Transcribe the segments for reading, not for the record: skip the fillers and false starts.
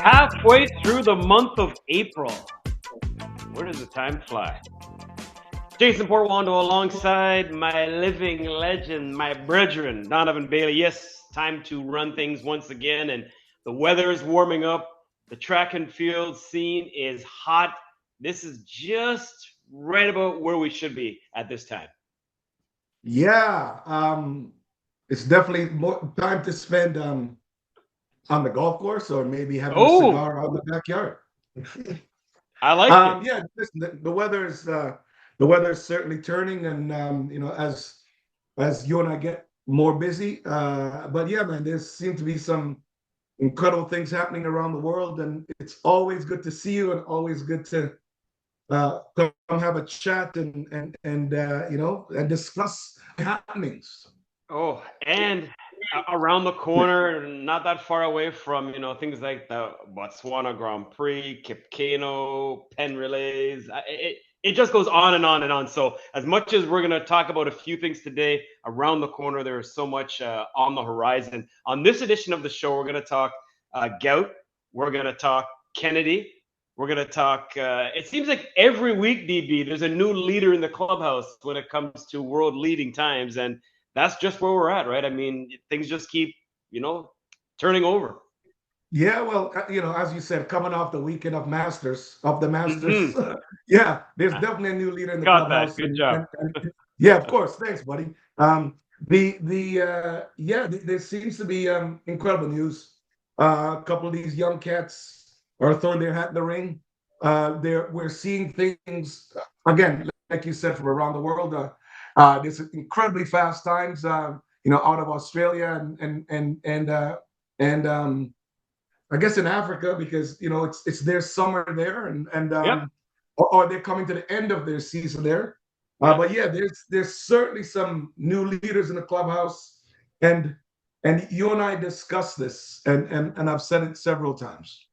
Halfway through the month of April. Where does the time fly? Jason Portuondo alongside my living legend, my brethren, Donovan Bailey. Yes, time to run things once again, and the weather is warming up. The track and field scene is hot. This is just right about where we should be at this time. Yeah, it's definitely more time to spend on the golf course or maybe having a cigar out in the backyard. I like it. Yeah, listen, the weather is certainly turning, and as you and I get more busy, but yeah, man, there seem to be some incredible things happening around the world, and it's always good to see you, and always good to come have a chat and discuss happenings. Oh, and around the corner, not that far away from, things like the Botswana Grand Prix, Kipkeno, Pen Relays. It just goes on and on and on. So as much as we're going to talk about a few things today, around the corner, there is so much on the horizon. On this edition of the show, we're going to talk Gout. We're going to talk Kennedy. We're going to talk, it seems like every week, DB, there's a new leader in the clubhouse when it comes to world leading times. And that's just where we're at, right? I mean, things just keep, turning over. Yeah, well, as you said, coming off the weekend of the Masters, yeah, there's definitely a new leader in the clubhouse. Good job. Yeah, of course. Thanks, buddy. There seems to be incredible news. A couple of these young cats are throwing their hat in the ring. We're seeing things again, like you said, from around the world. There's incredibly fast times, out of Australia and I guess in Africa, because it's their summer there, or they're coming to the end of their season there. But yeah, there's certainly some new leaders in the clubhouse, and you and I discussed this, and I've said it several times.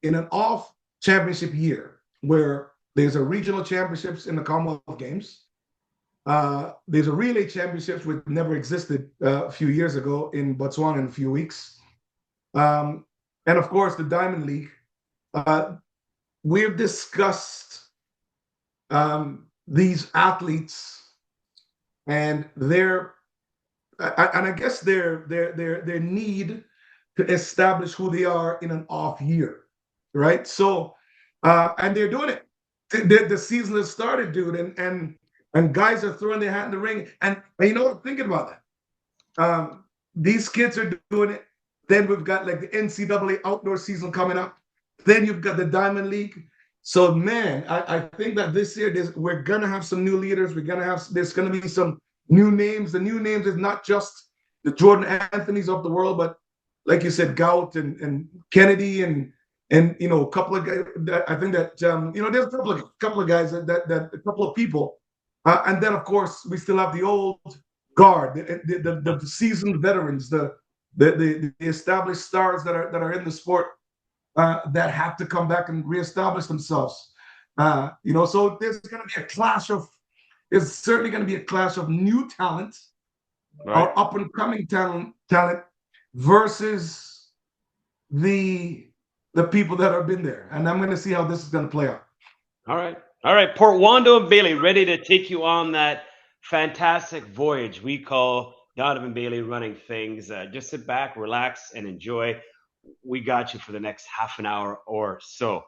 In an off championship year, where there's a regional championships in the Commonwealth Games, there's a relay championships which never existed a few years ago in Botswana in a few weeks. And of course, the Diamond League. We've discussed these athletes and I guess their need to establish who they are in an off year, right? So, and they're doing it. The season has started, dude, and guys are throwing their hat in the ring. And thinking about that, these kids are doing it. Then we've got like the NCAA outdoor season coming up. Then you've got the Diamond League. So, man, I think that this year we're going to have some new leaders. There's going to be some new names. The new names is not just the Jordan Anthonys of the world, but like you said, Gout and Kennedy and a couple of guys. I think that, there's a couple of guys, that a couple of people. And then, of course, we still have the old guard, the seasoned veterans, the established stars that are in the sport that have to come back and reestablish themselves. So there's certainly going to be a clash of new talent, right, or up and coming talent versus the people that have been there. And I'm going to see how this is going to play out. All right. Portuondo and Bailey ready to take you on that fantastic voyage we call Donovan Bailey Running Things. Just sit back, relax, and enjoy. We got you for the next half an hour or so.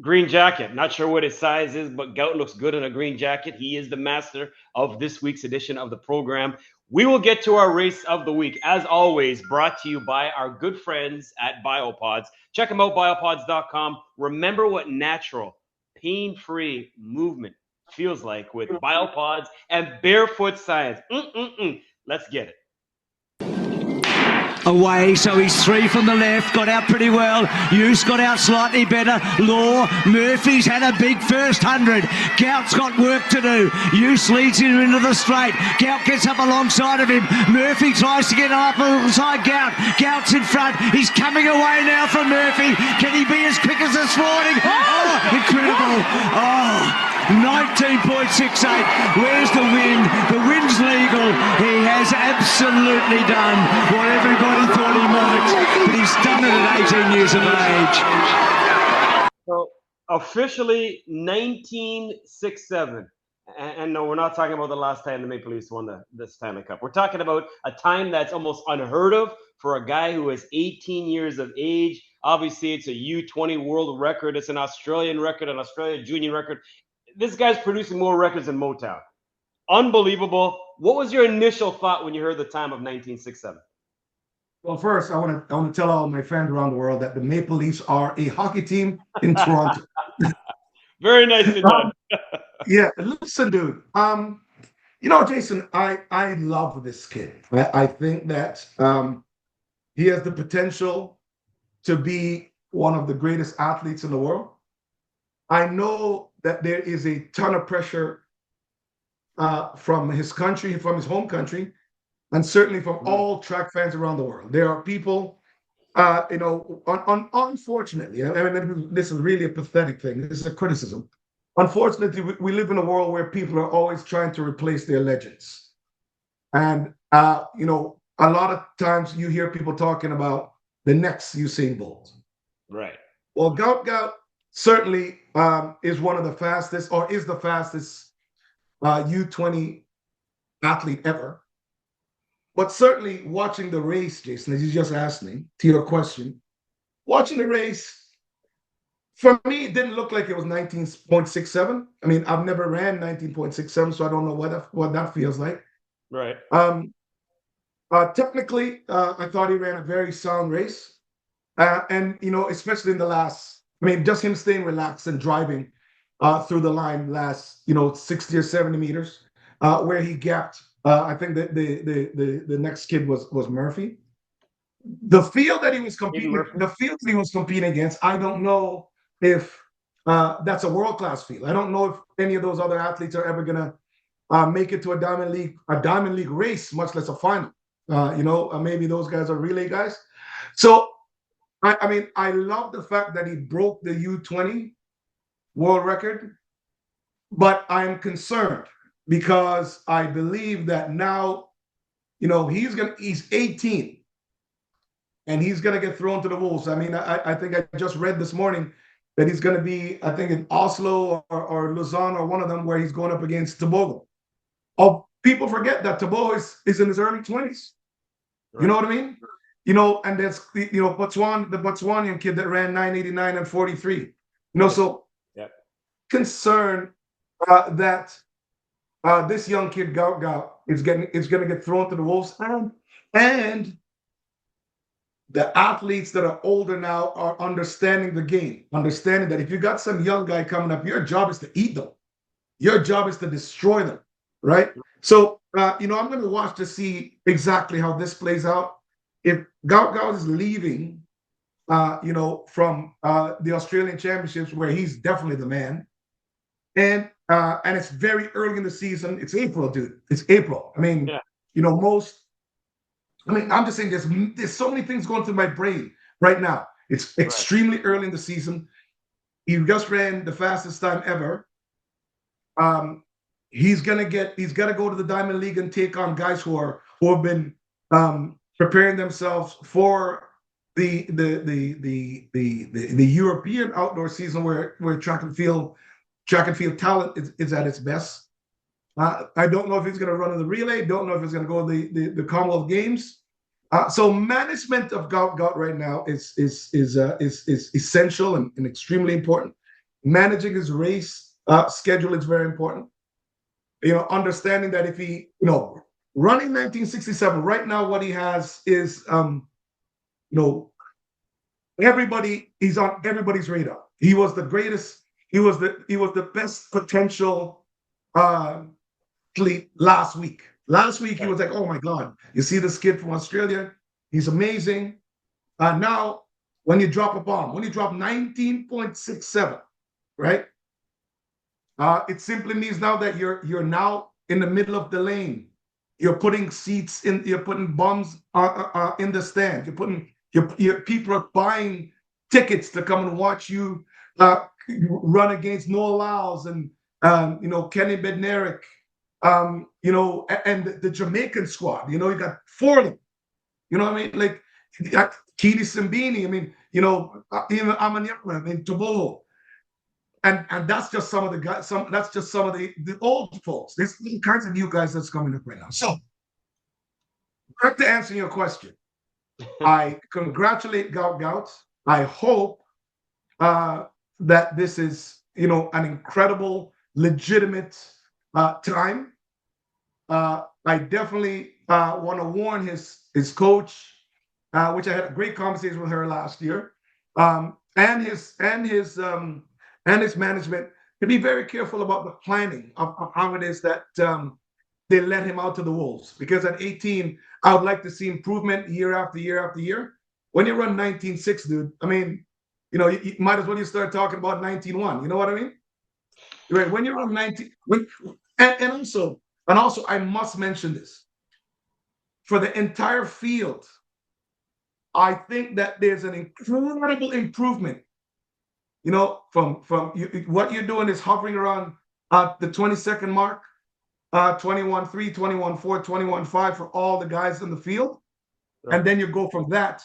Green jacket. Not sure what his size is, but Gout looks good in a green jacket. He is the master of this week's edition of the program. We will get to our race of the week, as always, brought to you by our good friends at BioPods. Check them out, biopods.com. Remember what natural, pain-free movement feels like with BioPods and barefoot science. Let's get it. Away, so he's three from the left, got out pretty well. Hughes got out slightly better. Law, Murphy's had a big first 100. Gout's got work to do. Hughes leads him into the straight. Gout gets up alongside of him. Murphy tries to get up alongside Gout. Gout's in front. He's coming away now from Murphy. Can he be as quick as this morning? Oh, incredible. Oh. 19.68. Where's the wind? The wind's legal. He has absolutely done what everybody thought he might, but he's done it at 18 years of age. So officially 1967. And no, we're not talking about the last time the Maple Leafs won the Stanley Cup. We're talking about a time that's almost unheard of for a guy who is 18 years of age. Obviously, it's a U20 world record. It's an Australian record, an Australian junior record. This guy's producing more records than Motown. Unbelievable. What was your initial thought when you heard the time of 1967? Well, first, I want to tell all my fans around the world that the Maple Leafs are a hockey team in Toronto. Very nicely done. Yeah, listen, dude. Jason, I love this kid. I think that he has the potential to be one of the greatest athletes in the world. I know that there is a ton of pressure from his country, from his home country, and certainly from all track fans around the world. There are people, unfortunately, I mean, this is really a pathetic thing. This is a criticism. Unfortunately, we live in a world where people are always trying to replace their legends. And, a lot of times you hear people talking about the next Usain Bolt. Right. Well, Gout Gout certainly is one of the fastest, or is the fastest U20 athlete ever. But certainly watching the race, Jason, as you just asked me, to your question, watching the race, for me, it didn't look like it was 19.67. I mean, I've never ran 19.67, so I don't know what that feels like. Right. Technically, I thought he ran a very sound race. And, especially in the last, just him staying relaxed and driving through the line last, 60 or 70 meters, where he gapped. I think that the next kid was Murphy. The field that he was competing against, I don't know if that's a world-class field. I don't know if any of those other athletes are ever gonna make it to a Diamond League race, much less a final. Maybe those guys are relay guys. So I love the fact that he broke the U20 world record, but I'm concerned because I believe that now, he's 18 and he's going to get thrown to the wolves. I think I just read this morning that he's going to be, I think, in Oslo or Lausanne or one of them, where he's going up against Tebogo. Oh, people forget that Tebogo is in his early 20s. Right. You know what I mean? And that's, the Botswanian kid that ran 9:89 and 43. So concerned that this young kid, Gout Gout, is going to get thrown to the wolves. And the athletes that are older now are understanding the game, understanding that if you got some young guy coming up, your job is to eat them. Your job is to destroy them, right? So, I'm going to watch to see exactly how this plays out. If Gout Gout is leaving, from the Australian Championships, where he's definitely the man, and it's very early in the season. It's April, dude. It's April. I'm just saying there's so many things going through my brain right now. It's extremely early in the season. He just ran the fastest time ever. He's got to go to the Diamond League and take on guys who have been preparing themselves for the European outdoor season, where track and field talent is at its best. I don't know if he's going to run in the relay. Don't know if he's going to go to the Commonwealth Games. So management of Gout Gout right now is essential and extremely important. Managing his race schedule is very important. Understanding that if he, running 1967 right now, what he has is, he's on everybody's radar. He was the greatest. He was the best potential athlete last week. Last week, he was like, oh my God, you see this kid from Australia? He's amazing. Now, when you drop a bomb, when you drop 19.67, right? It simply means now that you're now in the middle of the lane. You're putting seats in, you're putting bombs in the stand. You're putting, your people are buying tickets to come and watch you run against Noah Lyles and Kenny Bednarik, and the Jamaican squad. You got 4 of them. You know what I mean? Like, you got Keely Simbini. I mean, even Amanyama, I mean, Tebogo. And that's just some of the guys. That's just some of the old folks. There's all kinds of new guys that's coming up right now. So, back to answering your question, I congratulate Gout Gout. I hope that this is an incredible, legitimate time. I definitely want to warn his coach, which I had a great conversation with her last year, and his management, to be very careful about the planning of how it is that they let him out to the wolves. Because at 18, I would like to see improvement year after year after year. When you run 19.6, dude, I mean, you might as well you start talking about 19.1. You know what I mean? Right. When you run 19, and also, I must mention this. For the entire field, I think that there's an incredible improvement. From what you're doing is hovering around the 20-second mark, 21.3, 21.4, 21.5 for all the guys in the field. Right. And then you go from that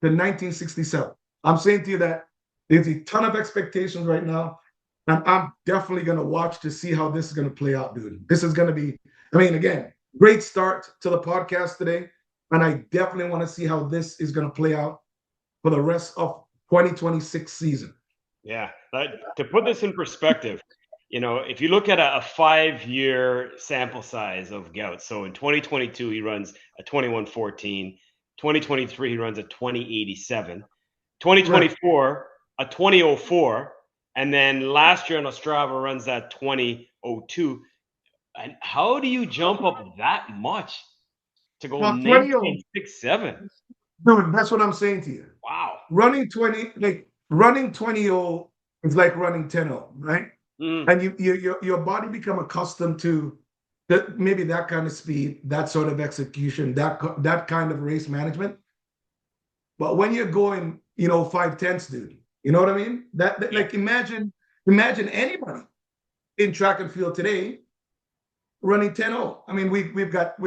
to 1967. I'm saying to you that there's a ton of expectations right now. And I'm definitely going to watch to see how this is going to play out, dude. This is going to be, again, great start to the podcast today. And I definitely want to see how this is going to play out for the rest of 2026 season. Yeah. To put this in perspective, if you look at a 5-year sample size of Gout, so in 2022, he runs a 21.14. 2023, he runs a 20.87. 2024, right, a 20.04. And then last year on Ostrava runs that 20.02. And how do you jump up that much to go 19.67? Dude, that's what I'm saying to you. Wow. Running 20.0 is like running 10.0, right? Mm. And your body become accustomed to maybe that kind of speed, that sort of execution, that kind of race management. But when you're going, 5/10, dude, you know what I mean? That like imagine anybody in track and field today running 10.0. I mean, we've got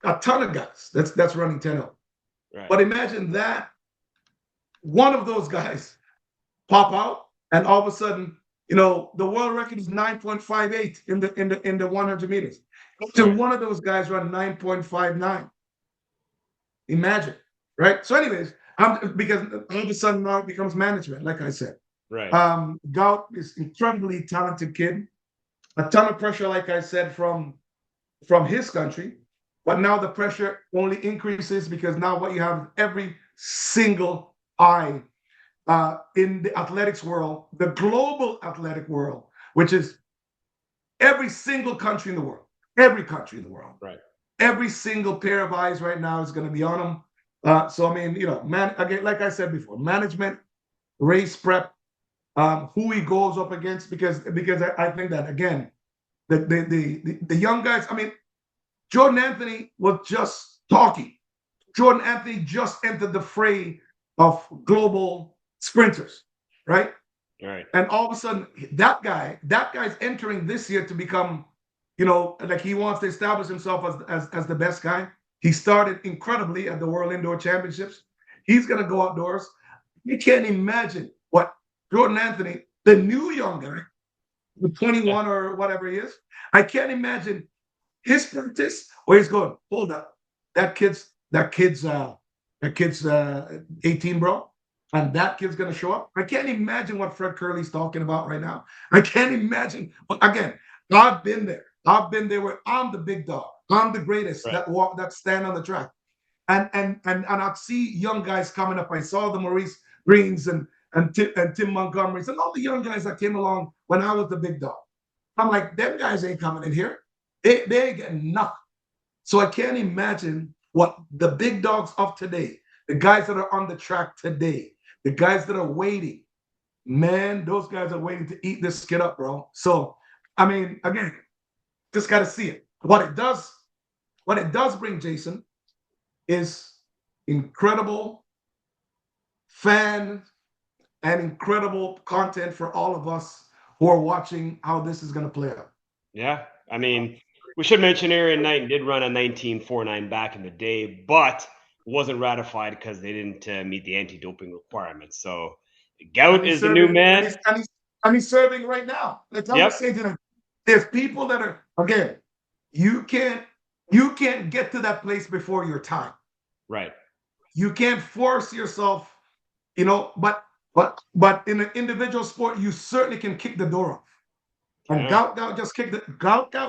a ton of guys that's running 10.0. Right. But imagine that one of those guys pop out, and all of a sudden, the world record is 9.58 in the 100 meters. So one of those guys run 9.59. Imagine, right? So, anyways, because all of a sudden now it becomes management, like I said. Right. Gout is incredibly talented kid. A ton of pressure, like I said, from his country. But now the pressure only increases because now what you have is every single eye in the athletics world, the global athletic world, which is every single country in the world, right? Every single pair of eyes right now is going to be on him. So again, like I said before, management, race prep, who he goes up against, because I think that again, the young guys. Jordan Anthony was just talking. Jordan Anthony just entered the fray of global sprinters, right? Right. And all of a sudden, that guy's entering this year to become, like he wants to establish himself as the best guy. He started incredibly at the World Indoor Championships. He's going to go outdoors. You can't imagine what Jordan Anthony, the new young guy, the 21 or whatever he is, I can't imagine his practice where he's going, hold up, that kid's 18, bro, and that kid's gonna show up. I can't imagine what Fred Curley's talking about right now. I can't imagine. But again, I've been there. Where I'm the big dog. I'm the greatest, right, that stand on the track. And I'd see young guys coming up. I saw the Maurice Greens and Tim Montgomerys and all the young guys that came along when I was the big dog. I'm like, them guys ain't coming in here. They ain't getting nothing. So I can't imagine what the big dogs of today, the guys that are on the track today, the guys that are waiting, man, those guys are waiting to eat this kid up, bro. So, again, just got to see it. What it does bring, Jason, is incredible fans and incredible content for all of us who are watching how this is going to play out. Yeah, I mean, we should mention Aaron Knighton did run a 19.49 back in the day, but wasn't ratified because they didn't meet the anti-doping requirements. So And Gout he's is the new serving, man. and he's serving right now. That's how I'm Yep. saying to them. There's people that are, again, you can't get to that place before your time. Right. You can't force yourself, but in an individual sport, you certainly can kick the door off. And Yeah. Gout Gout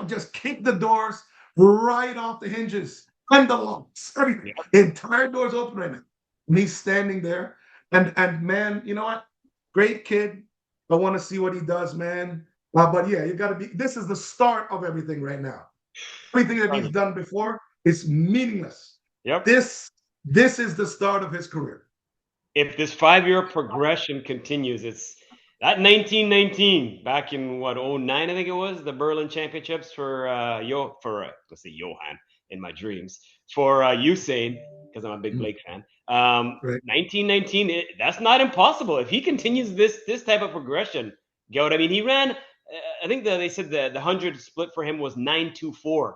just kicked the doors right off the hinges and the locks. Everything. Yep. The entire door's open right now. And he's standing there. And man, you know what? Great kid. I want to see what he does, man. But yeah, you got to be. This is the start of everything right now. Everything that he's done before is meaningless. Yep. This is the start of his career. If this 5-year progression continues, it's that 1919 back in what 09, I think it was, the Berlin Championships for let's say Johan in my dreams, for Usain, because I'm a big Blake fan. Right. 1919, that's not impossible if he continues this type of progression. Goat, I mean, he ran. I think they said the 100 split for him was 9.24,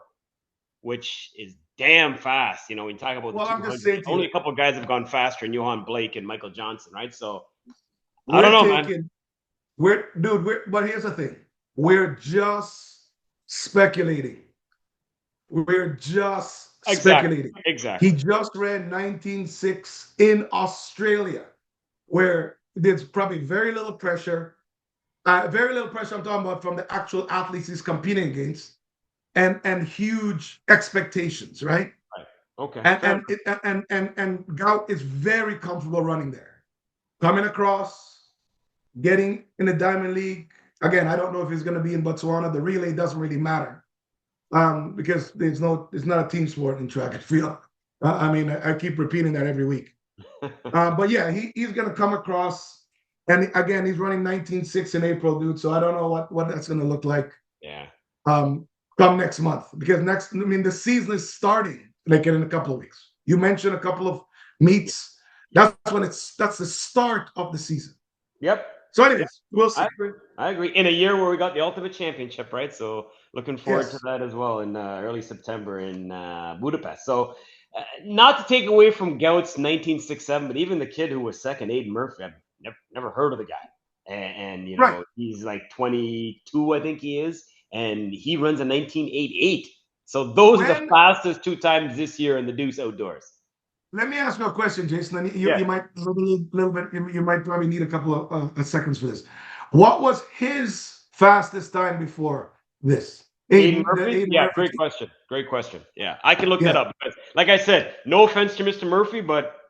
which is damn fast. You know, when you talk about Well, the I'm just 200, saying to only you, a couple of guys have gone faster, and Johan Blake and Michael Johnson, right? So I we're don't know, taking, man. but here's the thing. We're just speculating. We're just speculating. Exactly. He just ran 19.6 in Australia, where there's probably very little pressure. Very little pressure I'm talking about from the actual athletes he's competing against, and huge expectations, right? Right. Okay. And Gout is very comfortable running there. Coming across, getting in the Diamond League. Again, I don't know if he's going to be in Botswana. The relay doesn't really matter because it's not a team sport in track and field. I mean, I keep repeating that every week. But yeah, he's going to come across. And again, he's running 19.6 in April, dude. So I don't know what that's going to look like. Yeah. Come next month, because the season is starting like in a couple of weeks. You mentioned a couple of meets. That's the start of the season. Yep. So anyways, we'll see. I agree. In a year where we got the Ultimate Championship, right? So looking forward Yes. to that as well in early September in Budapest. So not to take away from Gout's 19.67, but even the kid who was second, Aiden Murphy, I've never heard of the guy. And you know, Right. he's like 22, I think he is, and he runs a 19.88. So those are the fastest 2 times this year in the Deuce Outdoors. Let me ask you a question, Jason. And you Yeah. might little bit. You might probably need a couple of seconds for this. What was his fastest time before this? Aiden Murphy? Aiden Yeah, Murphy. great question. Great question. Yeah, I can look that Yeah. up. Because, like I said, no offense to Mr. Murphy, but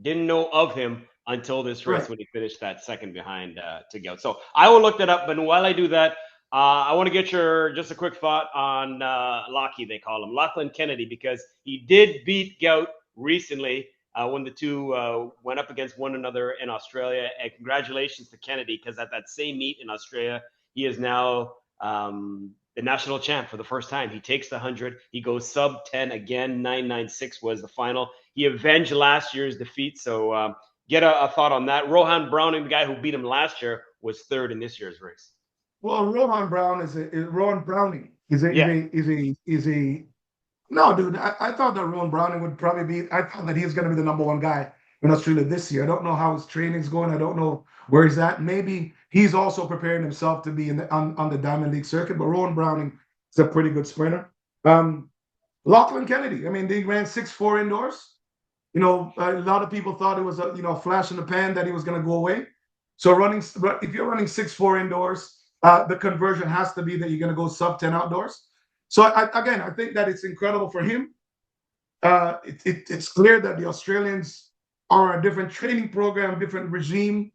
didn't know of him until this race Right. when he finished that second behind to Gout. So I will look that up. But while I do that, I want to get your just a quick thought on Lockie, they call him, Lachlan Kennedy, because he did beat Gout recently when the two went up against one another in Australia. And congratulations to Kennedy, because at that same meet in Australia, he is now the national champ for the first time. He takes the 100. He goes sub 10 again. 9.96 was the final. He avenged last year's defeat. So get a thought on that. Rohan Browning, the guy who beat him last year, was third in this year's race. Well, Rohan Browning is a no, dude. I thought that Rohan Browning would probably be. I thought that he's going to be the number one guy in Australia this year. I don't know how his training's going. I don't know where he's at. Maybe he's also preparing himself to be on the Diamond League circuit. But Rohan Browning is a pretty good sprinter. Lachlan Kennedy. I mean, they ran 6.4 indoors. You know, a lot of people thought it was a flash in the pan that he was going to go away. So if you're running 6.4 indoors, the conversion has to be that you're going to go sub 10 outdoors. So I think that it's incredible for him. It's clear that the Australians are a different training program, different regime.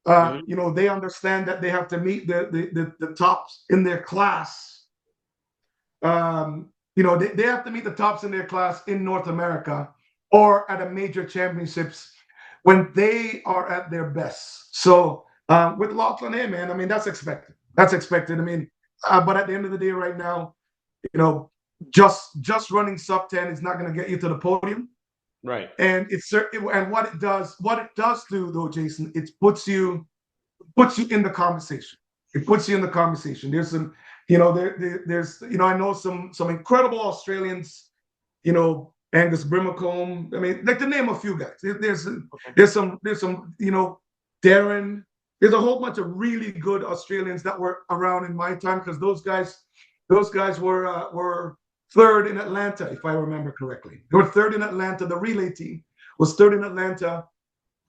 You know, they understand that they have to meet the tops in their class. You know, they have to meet the tops in their class in North America or at a major championships when they are at their best. So with Lachlan, hey, man, I mean, that's expected. That's expected. I mean, but at the end of the day, right now, you know, just running sub 10 is not going to get you to the podium. Right. And what it does do though, Jason, it puts you in the conversation. It puts you in the conversation. There's some, there's, I know some incredible Australians, Angus Brimacombe. I mean, like to name a few guys. There's some, Darren. There's a whole bunch of really good Australians that were around in my time because those guys were third in Atlanta, if I remember correctly. They were third in Atlanta. The relay team was third in Atlanta,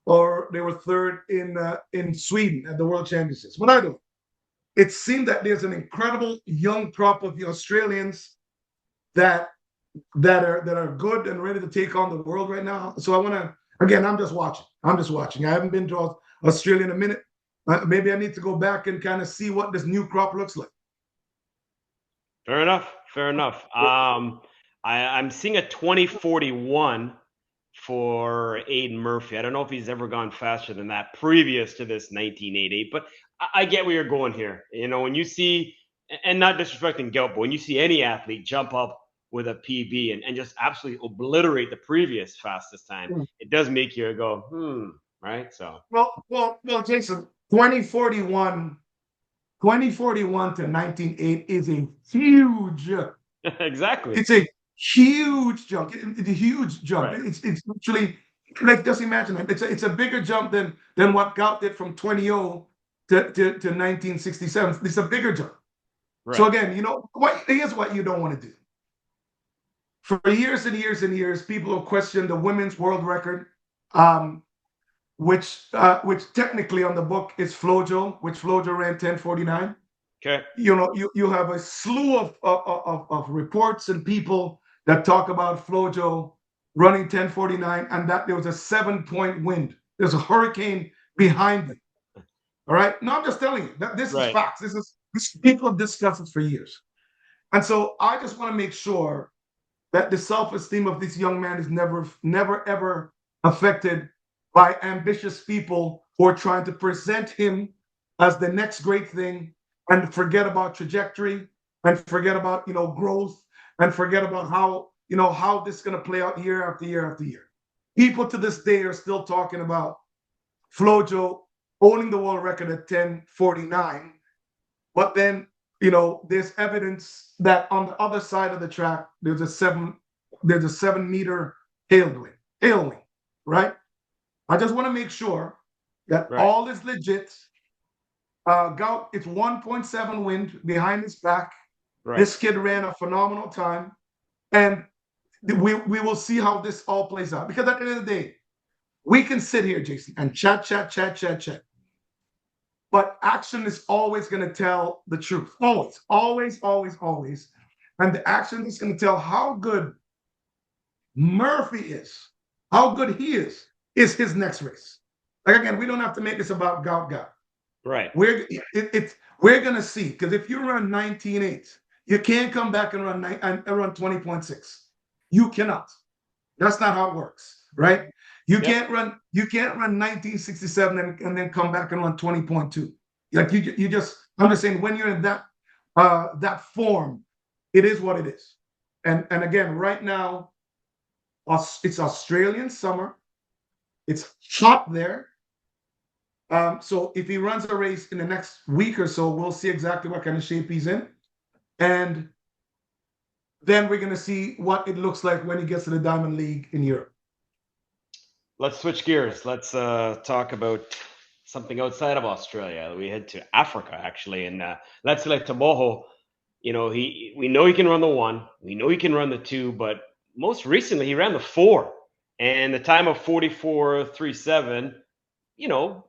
or they were third in Sweden at the World Championships. What I do, it seemed that there's an incredible young crop of the Australians that are good and ready to take on the world right now. So I want to, again, I'm just watching. I haven't been to Australia in a minute. Maybe I need to go back and kind of see what this new crop looks like. Fair enough. I'm seeing a 2041 for Aiden Murphy. I don't know if he's ever gone faster than that previous to this 1988, but I get where you're going here. When you see, and not disrespecting Gout, but when you see any athlete jump up with a PB and just absolutely obliterate the previous fastest time, it does make you go, right? So well, Jason, 2041 to 1908 is a huge exactly. It's a huge jump. It's a huge jump. Right. It's actually, like, just imagine it. It's a bigger jump than what Gout did from 20 to 1967. It's a bigger jump. Right. So again, here's what you don't want to do. For years and years and years, people have questioned the women's world record, which technically on the book is Flojo, which Flojo ran 10:49. Okay. You have a slew of reports and people that talk about Flojo running 10:49 and that there was a 7-point wind. There's a hurricane behind it. All right. No, I'm just telling you that this is facts. This people have discussed it for years. And so I just want to make sure that the self-esteem of this young man is never, ever affected by ambitious people who are trying to present him as the next great thing and forget about trajectory and forget about, growth and forget about how this is going to play out year after year after year. People to this day are still talking about Flojo owning the world record at 10:49, but then, there's evidence that on the other side of the track, there's a 7-meter tailwind, right? I just want to make sure that all is legit. Gout, it's 1.7 wind behind his back. Right. This kid ran a phenomenal time. And we will see how this all plays out. Because at the end of the day, we can sit here, Jason, and chat. But action is always going to tell the truth. Always. And the action is going to tell how good Murphy is, how good he is his next race. Like, again, we don't have to make this about Gout. Right. We're going to see, because if you run 19.8, you can't come back and run 20.6. You cannot. That's not how it works, right? You can't run 1967 and then come back and run 20.2. Like you just, I'm just saying, when you're in that form, it is what it is. And again, right now, it's Australian summer. It's hot there. So if he runs a race in the next week or so, we'll see exactly what kind of shape he's in. And then we're going to see what it looks like when he gets to the Diamond League in Europe. Let's switch gears. Let's talk about something outside of Australia. We head to Africa, actually. And let's select Tebogo. We know he can run the 1. We know he can run the 2. But most recently, he ran the 4. And the time of 44.37,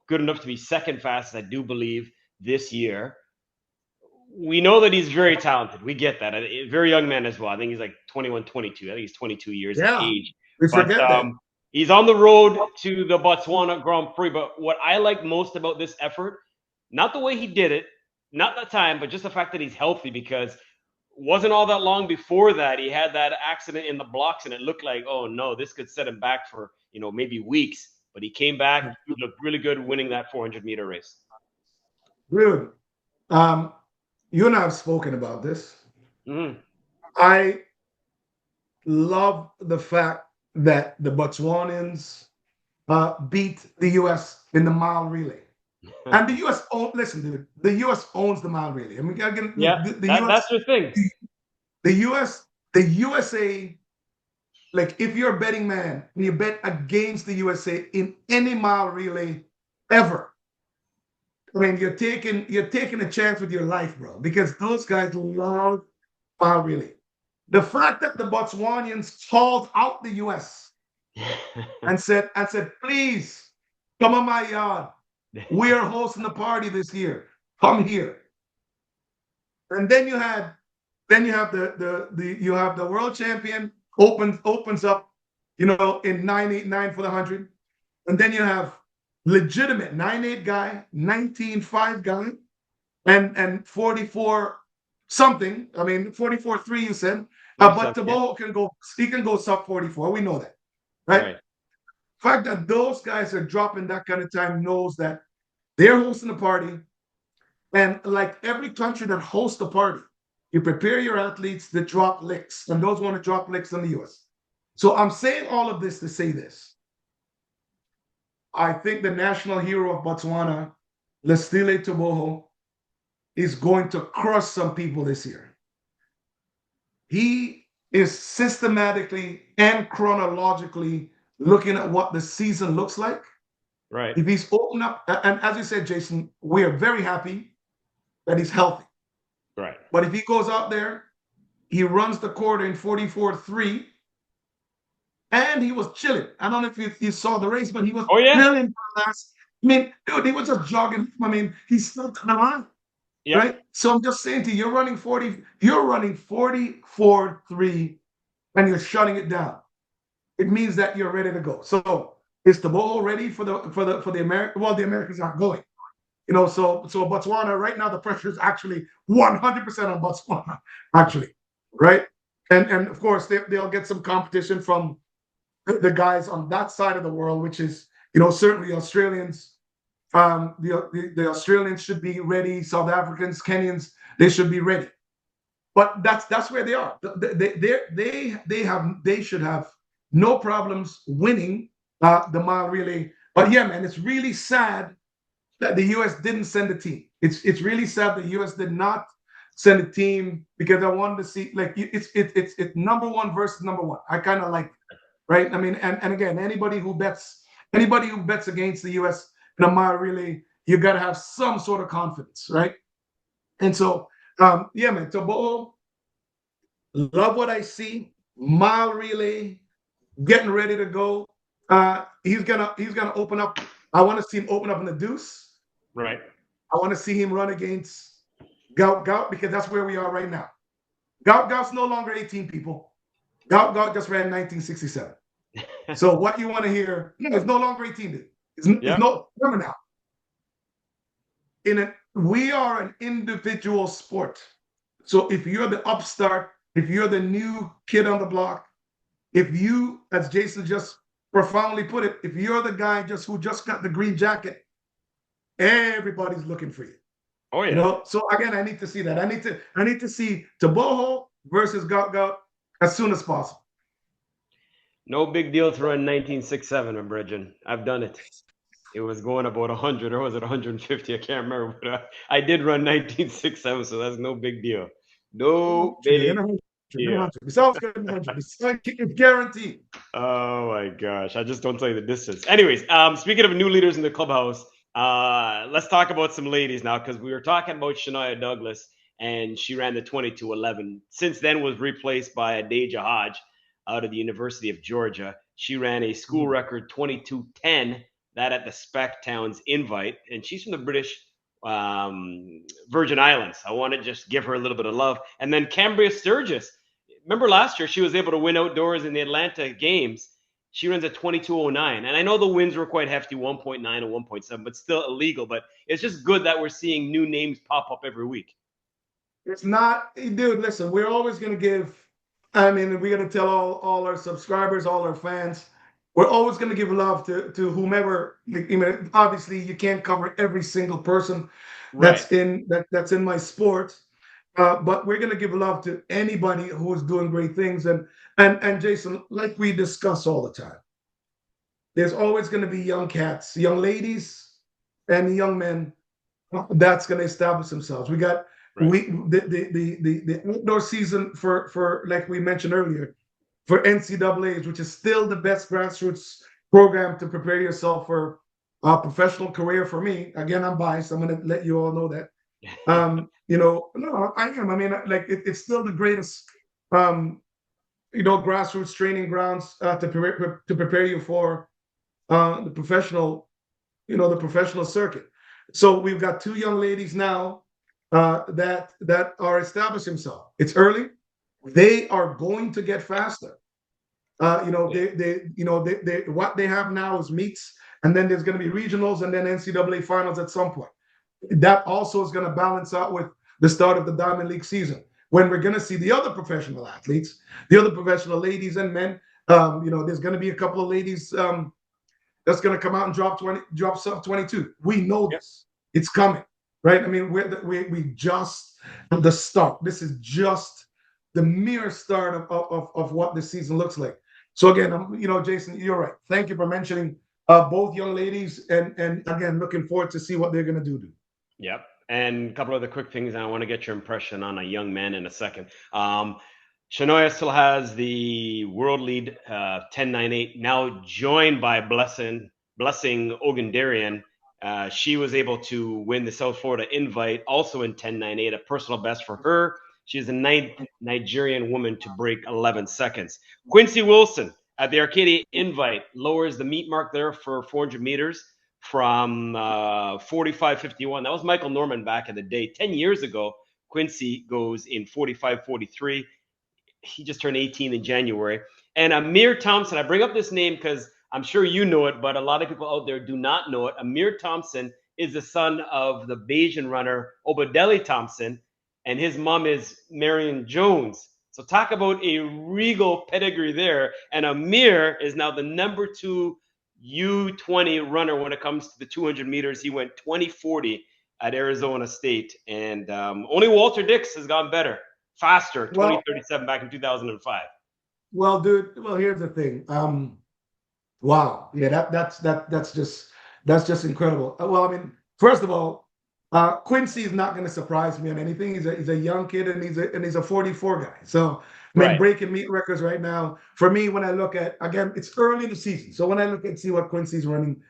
good enough to be second fastest, I do believe, this year. We know that he's very talented. We get that. A very young man as well. I think he's like 21, 22. I think he's 22 years of age. We forget that. He's on the road to the Botswana Grand Prix. But what I like most about this effort, not the way he did it, not the time, but just the fact that he's healthy, because it wasn't all that long before that he had that accident in the blocks and it looked like, oh no, this could set him back for, maybe weeks. But he came back, he looked really good winning that 400-meter race. Dude, you and I have spoken about this. Mm-hmm. I love the fact that the Botswanans beat the U.S. in the mile relay. And the U.S. listen, dude, the U.S. owns the mile relay. I mean, again, Yeah, the U.S. that's your thing. The U.S. the USA. Like if you're a betting man and you bet against the USA in any mile relay ever, I mean, you're taking a chance with your life, bro, because those guys love mile relay. The fact that the Botswanians called out the US and said, please come on my yard. We are hosting a party this year. Come here. And then you have the world champion opens up, in 989 for the 100. And then you have legitimate 9.8 guy, 19.5 guy, and 44 something. I mean, 44.3 you said. But Tebogo can go sub 44. We know that, right? Right. The fact that those guys are dropping that kind of time knows that they're hosting a party. And like every country that hosts a party, you prepare your athletes to drop licks, and those want to drop licks in the US. So I'm saying all of this to say this. I think the national hero of Botswana, Lestile Tebogo, is going to crush some people this year. He is systematically and chronologically looking at what the season looks like. Right. If he's open up, and as you said, Jason, we are very happy that he's healthy. Right. But if he goes out there, he runs the quarter in 44.3, and he was chilling. I don't know if you saw the race, but he was chilling for last. I mean, dude, he was just jogging. I mean, he's still the line. Yep. Right? So I'm just saying to you, you're running 44.3, and you're shutting it down. It means that you're ready to go. So is the ball ready for the American? Well, the Americans aren't going. So Botswana right now, the pressure is actually 100% on Botswana, actually, right? And of course they'll get some competition from the guys on that side of the world, which is certainly Australians. The Australians should be ready. South Africans, Kenyans, they should be ready. But that's where they are. They should have no problems winning the mile relay. But yeah, man, it's really sad that the U.S. didn't send a team. It's really sad the U.S. did not send a team because I wanted to see it's number one versus number one. I kind of like it, right? I mean, and again, anybody who bets against the U.S. in a mile relay, you got to have some sort of confidence, right? And so, yeah, man, Tebogo, love what I see. Mile relay, getting ready to go. He's gonna open up. I want to see him open up in the deuce. Right. I want to see him run against Gout Gout because that's where we are right now. Gout Gout's no longer 18 people. Gout Gout just ran 1967. So what you want to hear? It's no longer 18. Dude. It's no remember now. We are an individual sport. So if you're the upstart, if you're the new kid on the block, if you, as Jason just profoundly put it, if you're the guy who just got the green jacket, everybody's looking for you. Oh yeah. So again, I need to see that. I need to see Tebogo versus Gout Gout as soon as possible. No big deal to run 1967, Bridget. I've done it. It was going about 100, or was it 150? I can't remember. But I did run 1967, so that's no big deal. No big deal. It's always going to be 100. It's guaranteed. Oh my gosh! I just don't tell you the distance. Anyways, speaking of new leaders in the clubhouse, let's talk about some ladies now, because we were talking about Shania Douglas, and she ran the 22:11. Since then, was replaced by Adaja Hodge out of the University of Georgia. She ran a school record 22:10, that at the Spec Towns Invite, and she's from the British Virgin Islands. I want to just give her a little bit of love. And then Cambria Sturgis. Remember last year she was able to win outdoors in the Atlanta Games. She runs a 22:09, and I know the wins were quite hefty, 1.9 and 1.7, but still illegal. But it's just good that we're seeing new names pop up every week. It's not, dude. Listen, we're always going to give. I mean, we're going to tell all our subscribers, all our fans, we're always going to give love to whomever. I mean, obviously, you can't cover every single person that's in my sport, but we're going to give love to anybody who is doing great things. And Jason, like we discuss all the time, there's always going to be young cats, young ladies, and the young men that's going to establish themselves. We got the outdoor season for like we mentioned earlier for NCAAs, which is still the best grassroots program to prepare yourself for a professional career. For me, again, I'm biased. I'm going to let you all know that. No, I am. I mean, like it's still the greatest, grassroots training grounds to prepare you for the professional, the professional circuit. So we've got two young ladies now that are establishing themselves. It's early. They are going to get faster. They what they have now is meets, and then there's going to be regionals, and then NCAA finals at some point. That also is going to balance out with the start of the Diamond League season, when we're going to see the other professional athletes, the other professional ladies and men. There's going to be a couple of ladies that's going to come out and drop sub 22. We know this. It's coming, right? I mean, we just the start. This is just the mere start of what this season looks like. So again, Jason, you're right. Thank you for mentioning both young ladies, and again, looking forward to see what they're going to do. Yep. And a couple of the quick things, and I want to get your impression on a young man in a second. Shanoya still has the world lead, 10.98, now joined by Blessing Ogundarian. She was able to win the South Florida Invite, also in 10.98, a personal best for her. She's the 9th Nigerian woman to break 11 seconds. Quincy Wilson at the Arcadia Invite lowers the meet mark there for 400 meters from 45.51. That was Michael Norman back in the day. 10 years ago, Quincy goes in 45.43. He just turned 18 in January. And Amir Thompson, I bring up this name because I'm sure you know it, but a lot of people out there do not know it. Amir Thompson is the son of the Bayesian runner Obadeli Thompson, and his mom is Marion Jones. So talk about a regal pedigree there. And Amir is now the number 2 U20 runner when it comes to the 200 meters. He went 20:40 at Arizona State. And only Walter Dix has gone better, faster, 20:37 back in 2005. Well, dude, here's the thing. Wow. Yeah, that's just incredible. Well, I mean, first of all, Quincy is not going to surprise me on anything. He's a young kid, and he's a 44 guy. So I mean, breaking meet records right now. For me, when I look at, again, it's early in the season. So when I look and see what Quincy's running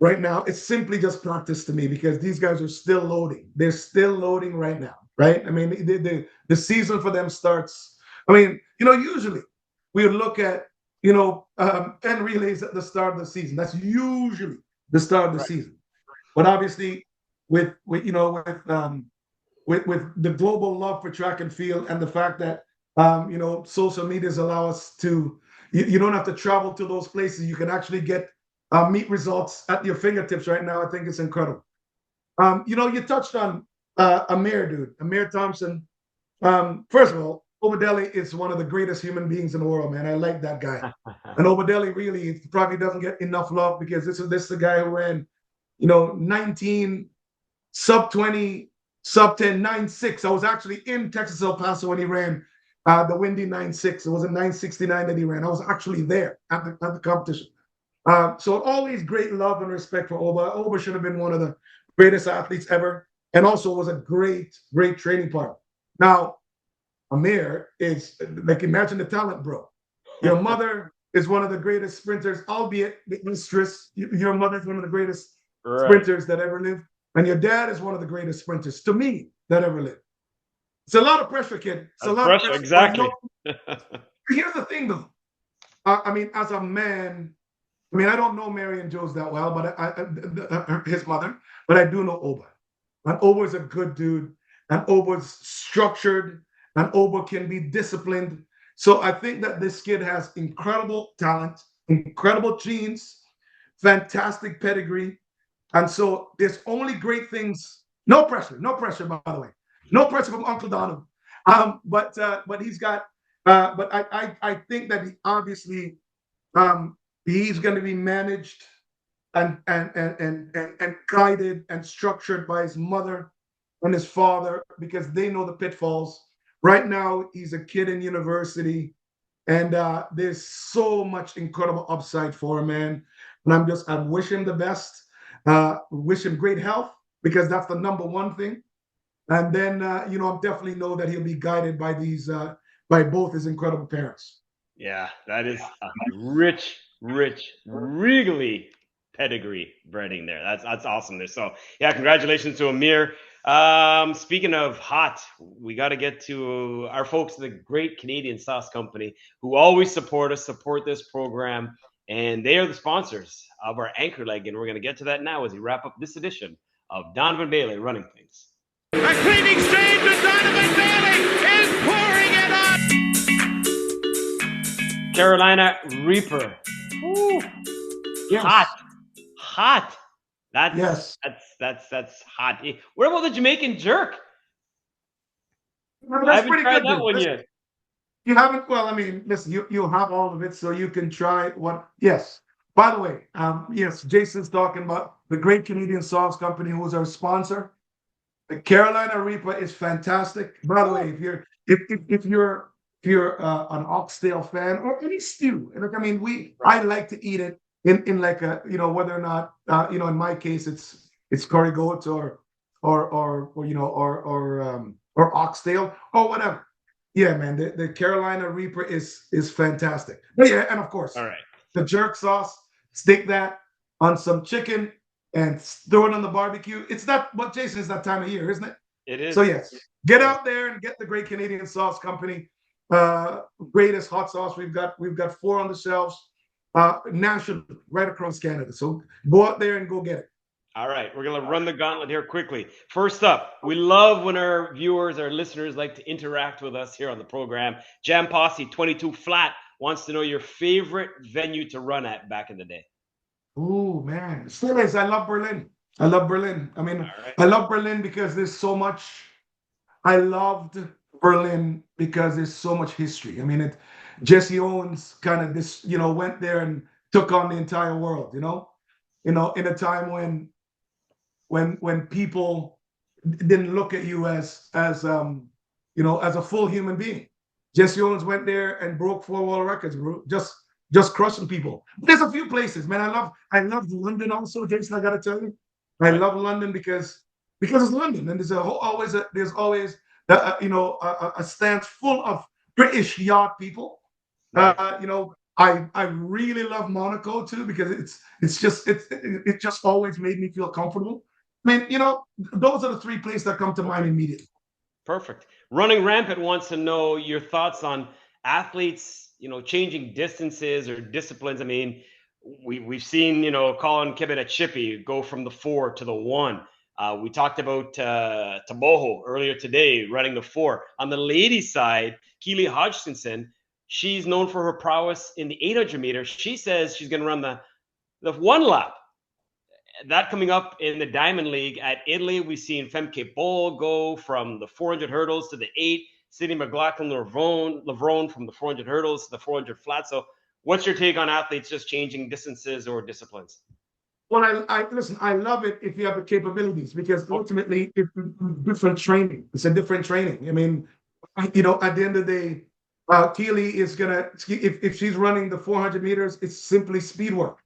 right now, it's simply just practice to me, because these guys are still loading. They're still loading right now, right? I mean, the season for them starts. I mean, usually we would look at 10 relays at the start of the season. That's usually the start of the season. But obviously, with the global love for track and field, and the fact that social medias allow us to, you don't have to travel to those places. You can actually get meet results at your fingertips right now. I think it's incredible. You touched on Amir Thompson. First of all, Obadeli is one of the greatest human beings in the world, man. I like that guy. And Obadeli really probably doesn't get enough love, because this is the guy who ran, 19, sub 20, sub 10, 9.6. I was actually in Texas El Paso when he ran the windy 9.6. It was a 9.69 that he ran. I was actually there at the competition. So always great love and respect for Oba. Oba should have been one of the greatest athletes ever, and also was a great training partner. Now, Amir is like, imagine the talent, bro. Your mother is one of the greatest sprinters, albeit the mistress. Your mother is one of the greatest sprinters that ever lived, and your dad is one of the greatest sprinters, to me, that ever lived. It's a lot of pressure, kid. It's a lot of pressure. Exactly. Here's the thing, though. I mean, as a man, I mean, I don't know Marion Jones that well, but his mother, but I do know Oba. And Oba's a good dude, and Oba's structured, and Oba can be disciplined. So I think that this kid has incredible talent, incredible genes, fantastic pedigree. And so there's only great things. No pressure, by the way. No pressure from Uncle Donovan. But he's got, but I think that he obviously, he's going to be managed and guided and structured by his mother and his father, because they know the pitfalls. Right now, he's a kid in university, and there's so much incredible upside for him, man. And I wish him the best. Wish him great health because that's the number one thing. And then, I definitely know that he'll be guided by by both his incredible parents. Yeah, that is a rich, regally pedigree breeding there. That's awesome there. So yeah, congratulations to Amir. Speaking of hot, we got to get to our folks at the Great Canadian Sauce Company who always support this program, and they are the sponsors of our anchor leg, and we're going to get to that now as we wrap up this edition of Donovan Bailey Running Things. A clean exchange with Donovan Bailey is pouring it on. Carolina Reaper. Ooh. Yes. Hot. Yes. That's hot. What about the Jamaican jerk? That's I haven't pretty tried good. that one yet. You haven't? Well, I mean, listen, you have all of it, so you can try what. Yes. By the way, yes, Jason's talking about the Great Canadian Sauce Company, who is our sponsor. The Carolina Reaper is fantastic. By the way, if you're an oxtail fan or any stew, and I mean, I like to eat it in like a whether or not in my case it's curry goat or oxtail or whatever. Yeah, man, the Carolina Reaper is fantastic. But yeah, and of course, All right. the jerk sauce, stick that on some chicken and throw it on the barbecue. It's that, but Jason, it's that time of year, isn't it? It is. So yes, get out there and get the Great Canadian Sauce Company. Greatest hot sauce. We've got 4 on the shelves, nationally, right across Canada. So go out there and go get it. All right, we're gonna run the gauntlet here quickly. First up, we love when our viewers, our listeners like to interact with us here on the program. Jam Posse 22 Flat wants to know your favorite venue to run at back in the day. Oh man, still is. I love Berlin. I mean, right. I love Berlin because there's so much. I loved Berlin because there's so much history. I mean, Jesse Owens kind of went there and took on the entire world. In a time when people didn't look at you as a full human being. Jesse Owens went there and broke 4 world records, bro. Just crushing people. There's a few places, man. I love London also, Jason. I gotta tell you, I love London because it's London, and there's always a stance full of British yacht people. Right. I really love Monaco too because it just always made me feel comfortable. I mean, those are the 3 places that come to mind immediately. Perfect. Running Rampant wants to know your thoughts on athletes, changing distances or disciplines. I mean, we've seen, Colin Kibben go from the 4 to the 1. We talked about Tebogo earlier today, running the 4. On the ladies' side, Keely Hodgkinson, she's known for her prowess in the 800 meters. She says she's going to run the 1 lap. That coming up in the Diamond League at Italy. We've seen Femke Bol go from the 400 hurdles to the 8. Sydney McLaughlin-Levrone from the 400 hurdles to the 400 flat. So what's your take on athletes just changing distances or disciplines? Well, listen, I love it if you have the capabilities because ultimately it's different training. It's a different training. I mean, at the end of the day, Keely is if she's running the 400 meters, it's simply speed work.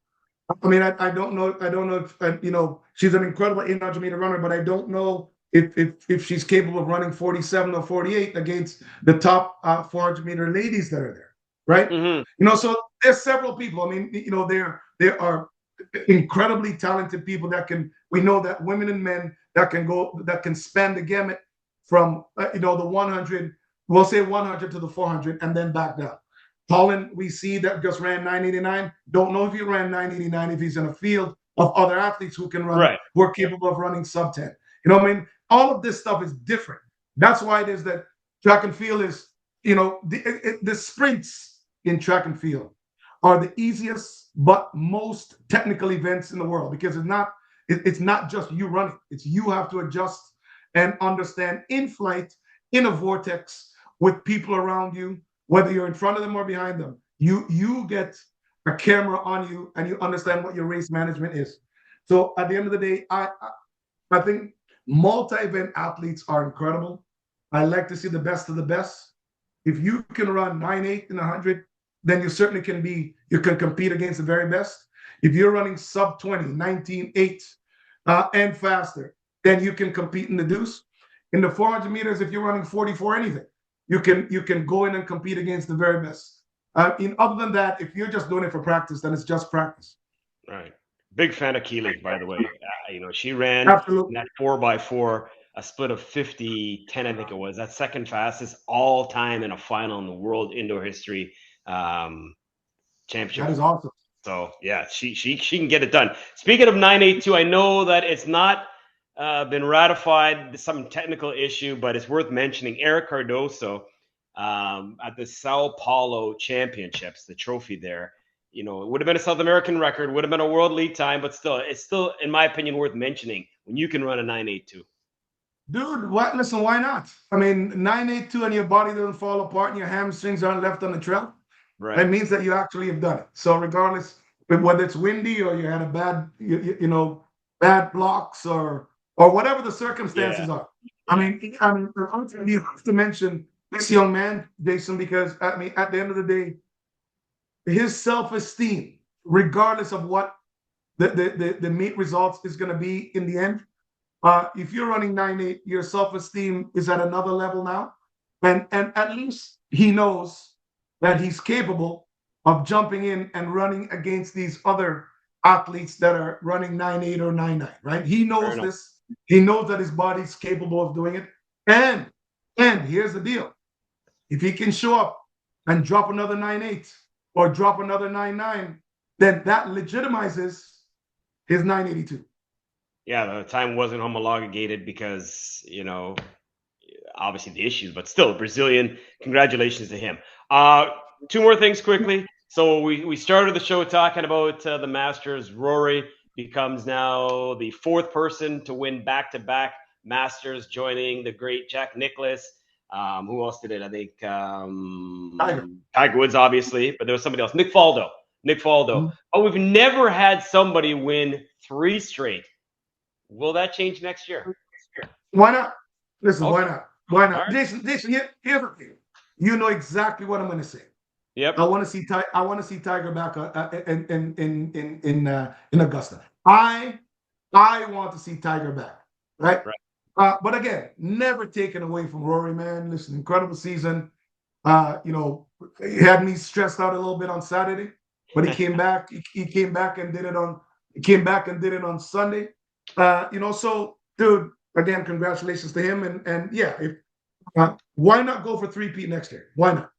I mean, I don't know if she's an incredible 800 meter runner, but I don't know if she's capable of running 47 or 48 against the top 400 meter ladies that are there, right? Mm-hmm. So there's several people. I mean, there are incredibly talented people we know that women and men that can span the gamut from the 100, we'll say 100 to the 400 and then back down. Colin, we see that just ran 989. Don't know if he ran 989 if he's in a field of other athletes who can run, right, who are capable of running sub 10. I mean, all of this stuff is different. That's why it is that track and field is, the sprints in track and field are the easiest but most technical events in the world because it's not just you running. It's you have to adjust and understand in flight, in a vortex with people around you, whether you're in front of them or behind them. You get a camera on you and you understand what your race management is. So at the end of the day, I think multi-event athletes are incredible. I like to see the best of the best. If you can run 9.8 in 100, then you certainly you can compete against the very best. If you're running sub 20, 19.8 and faster, then you can compete in the deuce. In the 400 meters, if you're running 44 anything, you can go in and compete against the very best. Other than that, if you're just doing it for practice, then it's just practice. Right. Big fan of Keely, by the way. She ran Absolutely. in that 4x4, a split of 50-10, I think it was. That's second fastest all time in a final in the world indoor history championship. That is awesome. So yeah, she can get it done. Speaking of 982, I know that it's not been ratified, some technical issue, but it's worth mentioning. Eric Cardoso at the Sao Paulo Championships, the trophy there. It would have been a South American record, would have been a world lead time, but it's still, in my opinion, worth mentioning when you can run a 982. Dude, listen, why not? I mean, 982 and your body doesn't fall apart and your hamstrings aren't left on the trail. Right. It means that you actually have done it. So regardless, whether it's windy or you had a bad, bad blocks or whatever the circumstances are. I mean, you have to mention this young man, Jason, because at the end of the day, his self-esteem, regardless of what the meet results is going to be in the end, if you're running 9.8, your self-esteem is at another level now, and at least he knows that he's capable of jumping in and running against these other athletes that are running 9.8 or 9.9. Right? He knows this. He knows that his body's capable of doing it. And here's the deal: if he can show up and drop another 9.8 or drop another 9.9, then that legitimizes his 9.82. Yeah, the time wasn't homologated because, obviously the issues, but still, Brazilian, congratulations to him. Two more things quickly. So we started the show talking about the Masters. Rory becomes now the fourth person to win back-to-back Masters, joining the great Jack Nicklaus. Who else did it? I think Tiger Woods, obviously, but there was somebody else. Nick Faldo. Mm-hmm. Oh, we've never had somebody win 3 straight. Will that change next year? Why not? Listen, Okay. Why not? Why not? Right. Jason, here's the thing. You know exactly what I'm going to say. Yep. I want to see Tiger back in Augusta. I want to see Tiger back. Right. But again, never taken away from Rory, man. Listen, incredible season. He had me stressed out a little bit on Saturday, but he came back. He came back and did it on Sunday. So, dude, again, congratulations to him. And yeah, why not go for 3-peat next year? Why not?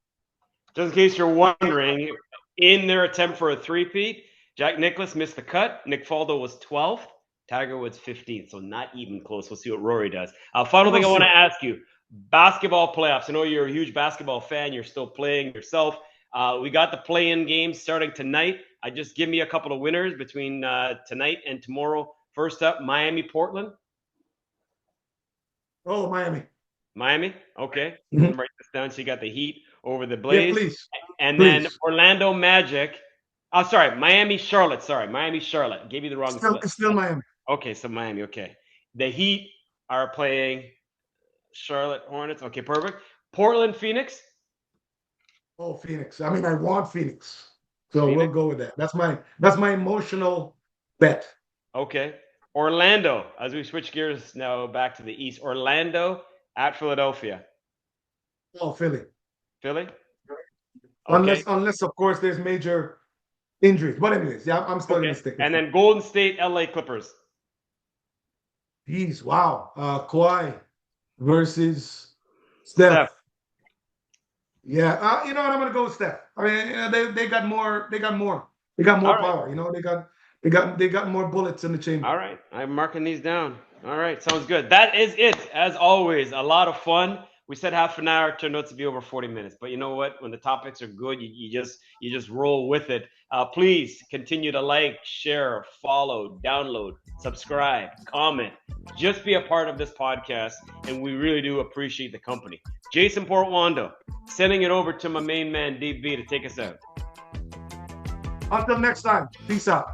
Just in case you're wondering, in their attempt for a 3-peat, Jack Nicklaus missed the cut. Nick Faldo was 12th. Tiger Woods 15th, so not even close. We'll see what Rory does. Final thing I want to ask you, basketball playoffs. I know you're a huge basketball fan. You're still playing yourself. We got the play-in games starting tonight. Just give me a couple of winners between tonight and tomorrow. First up, Miami, Portland. Oh, Miami. Miami? Okay. Mm-hmm. Write this down. So you got the Heat over the Blaze. Yeah, please. And please. Then Orlando Magic. Oh, sorry. Miami, Charlotte. Gave you the wrong. It's still Miami. Okay, so Miami. Okay. The Heat are playing Charlotte Hornets. Okay, perfect. Portland, Phoenix. Oh, Phoenix. I want Phoenix. So We'll go with that. That's my emotional bet. Okay. Orlando, as we switch gears now back to the East. Orlando at Philadelphia. Oh, Philly. Philly? Okay. Unless of course there's major injuries. But anyways, yeah, I'm still gonna stick with And then Golden State, LA Clippers. Jeez, wow. Kawhi versus Steph. Yeah, you know what? I'm gonna go with Steph. I mean, they got more. They got more power. You know, they got more bullets in the chamber. All right, I'm marking these down. All right, sounds good. That is it. As always, a lot of fun. We said half an hour, turned out to be over 40 minutes. But you know what? When the topics are good, you just roll with it. Please continue to like, share, follow, download, subscribe, comment. Just be a part of this podcast, and we really do appreciate the company. Jason Portuondo, sending it over to my main man, DB, to take us out. Until next time, peace out.